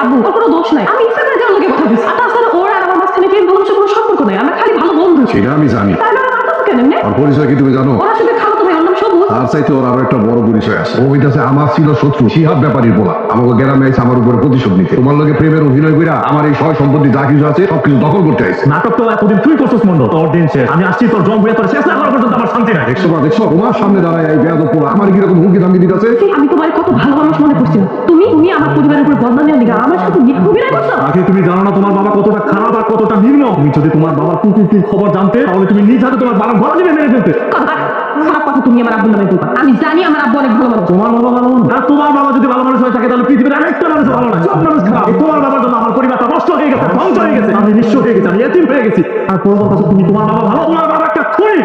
আব্বু, ওর কোনো দোষ নাই। আমি ইচ্ছা করে যাওয়ার লোকে কথা বলছি। আর তাছাড়া ওর আর আমার মাঝখানে প্রেম ভালোবাসার কোনো সম্পর্ক নাই। আমরা খালি ভালো বন্ধু। সেটা আমি জানি। তাহলে আমার মাথা কেন এমনি? ওর পরিচয় কি তুমি জানো? ওর আসলে খালাতো ভাই, ওর নাম সবুজ। তার চাইতে ওর আরো একটা বড় পরিচয় আছে। ও হইতাছে আমার ছিল শত্রু শিহাব ব্যাপারীর বলা। আমাকে গ্রামে এসে আমার উপরে প্রতিশোধ নিতে। তোমার লগে প্রেমের অভিনয় কইরা আমার এই সয় সম্পত্তি যা কিছু আছে সবকিছু দখল করতে আইছে। নাটক তো এতদিন তুই করছিস মন্দ, তোর দিন শেষ। আমি আসছি তোর জম হইয়া তোর শেষ না করা পর্যন্ত আমার শান্তি নাই। দেখছো না, দেখছো তোমার সামনে দাঁড়ায় এই বেয়াদব পোলা আমার কিরকম হুমকি দামকি দিতেছে। আমি তোমার কত ভালো মানুষ মনে করছিলাম। তুমি তুমি আমার পরিবারের উপর বদনাম নেওয়ার লিগা আমার সাথে মিথ্যা অভিনয় করছো। আগে তুমি জানো না তোমার বাবা কতটা খারাপ আর কতটা নিম্ন। তুমি যদি তোমার বাবার কুকুরটির খবর জানতে তাহলে তুমি নিজ হাতে তোমার বাবার ঘরে মেরে ফেলতে। খারাপ কথা তুমি আমার আব্বুর নামে বলবা। আমি জানি আমার আব্বু অনেক ভালো মানুষ। তোমার বাবা ভালো না, তোমার বাবা যদি ভালো মানুষ হয়ে থাকে তাহলে পৃথিবীর আরেকটা মানুষ ভালো না, সব মানুষ খারাপ। তোমার বাবার জন্য আমার পরিবারটা নষ্ট হয়ে গেছে, ধ্বংস হয়ে গেছে, আমি নিঃস্ব হয়ে গেছি, আমি এতিম হয়ে গেছি। আর তোমার কাছে তুমি তোমার বাবা ভালো, তোমার বাবা একটা খুনি।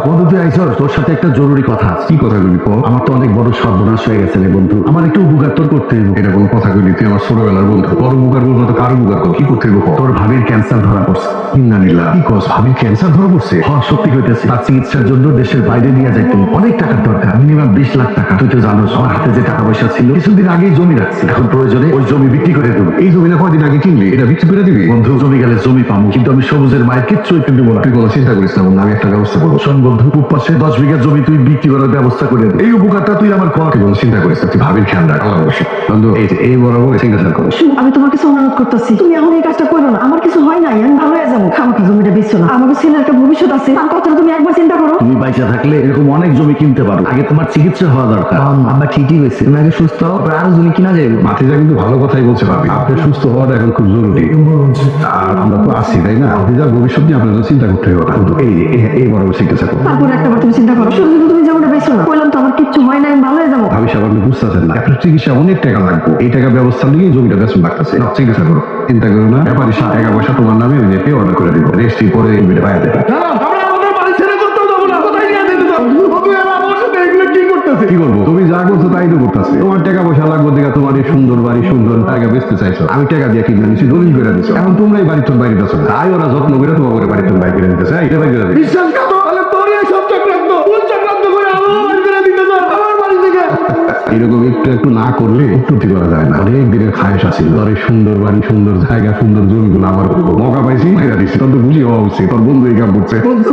বন্ধু তুই আইসর, তোর সাথে একটা জরুরি কথা আছে। কি কথা কইবি কও? আমার তো অনেক বড় সর্বনাশ হয়ে গেছে রে বন্ধু। আমার একটু উপকার তোর করতে হইব। এটা কোনো কথা কইলি? তুই আমার ছোটবেলার বন্ধু। বড় উপকার বলবো তো কার উপকার করবো? কি করতে হইব? তোর ভাবির ক্যান্সার ধরা পড়ছে। ইন্নালিল্লাহ। কি কস? ভাবির ক্যান্সার ধরা পড়ছে? হ্যাঁ সত্যি কইতেছি। তার চিকিৎসার জন্য দেশের বাইরে নিয়ে যাইতে অনেক টাকার দরকার, মিনিমাম 20 লাখ টাকা। তুই তো জানোস আমার হাতে যে টাকা পয়সা ছিল কিছুদিন আগেই জমি রাখছি। এখন প্রয়োজনে ওই জমি বিক্রি করে দেবো। এই জমি না কয়দিন আগে কিনলি, এটা বিক্রি করে দিবি? বন্ধু জমি গেলে জমি পাবো, কিন্তু আমি সবুজের মায়ের কিচ্ছু হইতে দিব না। তুই কোনো চিন্তা করিস না বন্ধু, আমি একটা ব্যবস্থা করবো। শোন বন্ধু, পাশে 10 বিঘা জমি তুই বিক্রি করার ব্যবস্থা করে দে। এই উপকারটা তুই আমার কর। তুই কোনো চিন্তা করিস না, তুই ভাবির খেয়াল রাখ। আমার অবশ্যই বন্ধু, এই যে এই বরাবর সিগনেচার করো। আমি তোমার কাছে অনুরোধ করতেছি, তুমি এখন এই কাজটা করো না। আমার কিছু হয় নাই, আমি ভালো হয়ে যাবো। খামাখা জমিটা বেচছো না। আমাকে ছেলের একটা ভবিষ্যৎ আছে, তার কথাটা তুমি একবার চিন্তা করো। তুমি বাইচা থাকলে এরকম অনেক জমি কিনতে পারো। আগে তোমার চিকিৎসা হওয়া দরকার। আমরা ঠিকই হয়েছে, তুমি আগে সুস্থ হও, আরো জমি কিনা যাবে। মাতিজা কিন্তু ভালো কথাই বলছে ভাবি। আপনার সুস্থ হওয়াটা এখন খুব জরুরি। আর আমরা তো আছি তাই না? মাতিজার ভবিষ্যৎ নিয়ে আপনার চিন্তা করতে হবে না। কিন্তু এই বরাবর সিগনেচার করো। তারপর একটা বার তুমি চিন্তা করো, শুধু শুধু তুমি জমিটা বেচছো না। বললাম তো আমার কিচ্ছু হয় নাই, আমি ভালো হয়ে যাবো। ভাবি সাহেব আপনি বুঝতেছেন না, আপনার চিকিৎসা অনেক টাকা লাগবে। এই টাকা ব্যবস্থা নিয়ে জমিটা বেতন লাগতেছে। চিকিৎসা করো, চিন্তা করো না। ব্যাপারী টাকা পয়সা তোমার নামে আমি পে অর্ডার করে দিব। রেস্টি পরে জমিটা বাইরে দেবে। কি করবো? তুমি যা করছো তাই তো করতেছে। তোমার টাকা পয়সা লাগবে দেখা তোমার এই সুন্দর বাড়ি সুন্দর টাকা বেচতে চাইছো। আমি টাকা দিয়ে কিনে নিচ্ছি, দলিল করে দিচ্ছ। এখন তোমরাই বাড়ির তোর বাইরে দিচ্ছ। তাই ওরা যত্ন করে তোমার করে বাড়ির তোর বাইরে করে দিতেছে। এটা বাইরে করে দিচ্ছে। এরকম একটু একটু না করলে উন্নতি করা যায় না। অনেক দিনের খায়েশ আছে, ঘরে সুন্দর বাড়ি সুন্দর জায়গা সুন্দর জমিগুলো আমার মৌকা পাইছি মেরা দিচ্ছি। তোর তো বুঝি হওয়া উচিত, তোর বন্ধু এই কাম করছে। বন্ধু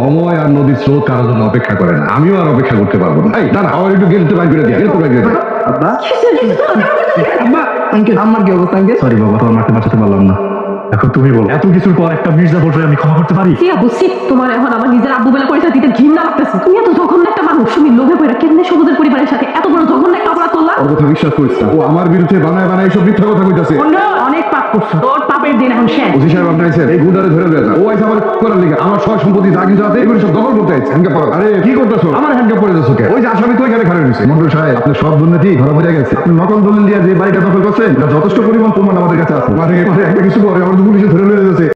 সময় আর নদীর স্রোত কারোর জন্য অপেক্ষা করে না। আমিও আর অপেক্ষা করতে পারবো না। এই দাঁড়া, আমার একটু গেলতে বাইর করে দিয়া, গেলতে বাইর করে দিয়া। আমার কি অবস্থা? সরি বাবা, তোমার মাকে বাঁচাতে পারলাম না। এখন তুমি বলো, এত কিছুর পর একটা মির্জাফর আমি ক্ষমা করতে পারি? কি আব্বু, তোমার এখন আমার নিজের আব্বু বলে পরিচয় দিতে ঘৃণা লাগতেছে। তুমি এত জঘন্য একটা মানুষ। তুমি লোভে পড়ে কেমনে সবুজের পরিবারের সাথে এত বড় জঘন্য একটা অপরাধ করলা? ওর কথা বিশ্বাস করিস না। ও আমার বিরুদ্ধে বানায় বানায় এইসব মিথ্যা কথা কইতাছে। অনেক পাপ করছো, তোর পাপের দিন এখন শেষ। ওসি সাহেব আপনি আইছেন, এই গুন্ডারে ধরে দেয় না। ও আইছে আমার করার লিগে, আমার সয় সম্পত্তি যা কিছু আছে এগুলো সব দখল করতে আইছে। হ্যান্ডকাপ পরো। আরে কি করতেছো? আমার হ্যান্ডকাপ পরে যাচ্ছ কে? ওই যে আসামি তো এখানে খাড়া রয়েছে। মন্ডল সাহেব আপনার সব দুর্নীতি ধরা পড়ে গেছে। আপনি নকল দলিল দিয়ে যে বাড়িটা দখল করছেন যথেষ্ট পরিমাণ প্রমাণ আমাদের কাছে আছে। মানে একটা কিছু করে আমার পুলিশে ধরে নিয়ে যাচ্ছে।